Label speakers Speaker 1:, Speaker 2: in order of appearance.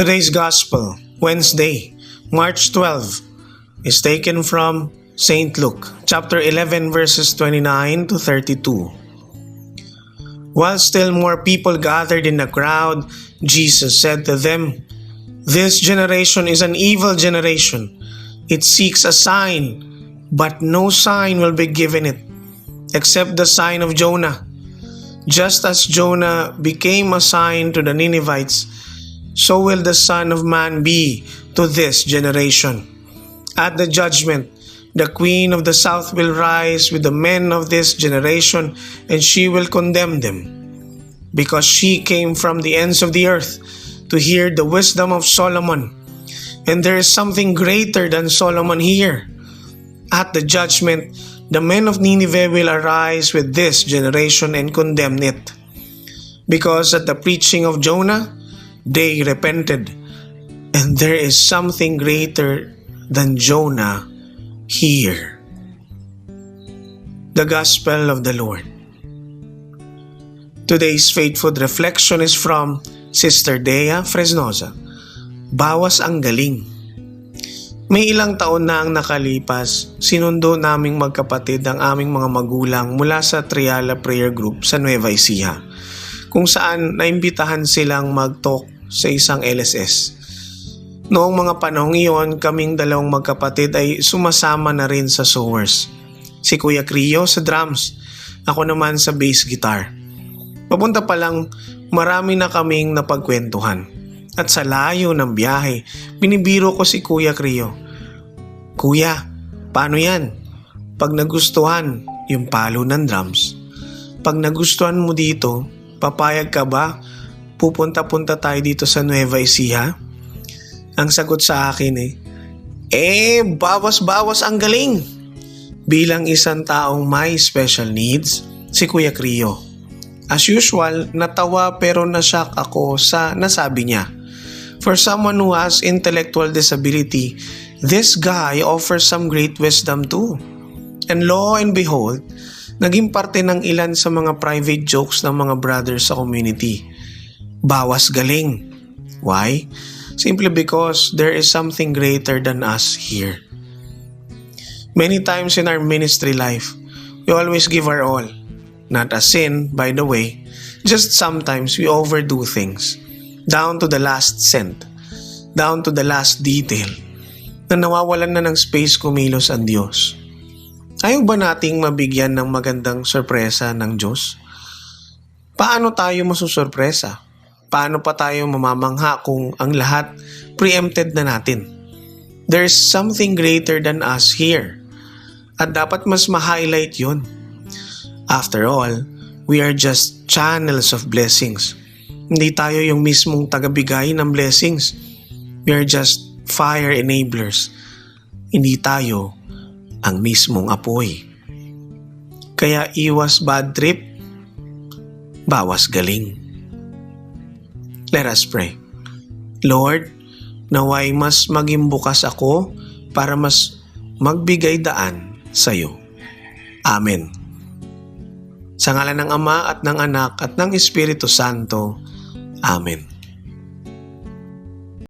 Speaker 1: Today's Gospel, Wednesday, March 12, is taken from St. Luke, chapter 11, verses 29 to 32. While still more people gathered in the crowd, Jesus said to them, "This generation is an evil generation. It seeks a sign, but no sign will be given it, except the sign of Jonah. Just as Jonah became a sign to the Ninevites, so will the Son of Man be to this generation. At the judgment, the queen of the south will rise with the men of this generation, and she will condemn them, because she came from the ends of the earth to hear the wisdom of Solomon. And there is something greater than Solomon here. At the judgment, the men of Nineveh will arise with this generation and condemn it, because at the preaching of Jonah, they repented, and there is something greater than Jonah here." The Gospel of the Lord. Today's faithful reflection is from Sister Dea Fresnosa. Bawas ang galing. May ilang taon na ang nakalipas, sinundo naming magkapatid ang aming mga magulang mula sa Triala Prayer Group sa Nueva Ecija, kung saan naimbitahan silang mag-talk sa isang LSS. Noong mga panahong iyon, kaming dalawang magkapatid ay sumasama na rin sa sowers. Si Kuya Crio sa drums, ako naman sa bass guitar. Papunta pa lang, marami na kaming napagkwentuhan. At sa layo ng biyahe, binibiro ko si Kuya Crio. "Kuya, paano yan? Pag nagustuhan yung palo ng drums, pag nagustuhan mo dito, papayag ka ba? Pupunta-punta tayo dito sa Nueva Ecija?" Ang sagot sa akin bawas-bawas ang galing. Bilang isang taong may special needs, si Kuya Crio. As usual, natawa pero nashock ako sa nasabi niya. For someone who has intellectual disability, this guy offers some great wisdom too. And lo and behold, naging parte ng ilan sa mga private jokes ng mga brothers sa community. Bawas galing. Why? Simply because there is something greater than us here. Many times in our ministry life, we always give our all. Not a sin, by the way, just sometimes we overdo things. Down to the last cent, down to the last detail, na nawawalan na ng space kumilos ang Diyos. Ayaw ba nating mabigyan ng magandang sorpresa ng Diyos? Paano tayo masusurpresa? Paano pa tayo mamamangha kung ang lahat preempted na natin? There's something greater than us here. At dapat mas ma-highlight yun. After all, we are just channels of blessings. Hindi tayo yung mismong tagabigay ng blessings. We are just fire enablers. Hindi tayo ang mismong apoy. Kaya iwas bad trip, bawas galing. Let us pray. Lord, naway mas maging bukas ako para mas magbigay daan sa iyo. Amen. Sa ngalan ng Ama at ng Anak at ng Espiritu Santo. Amen.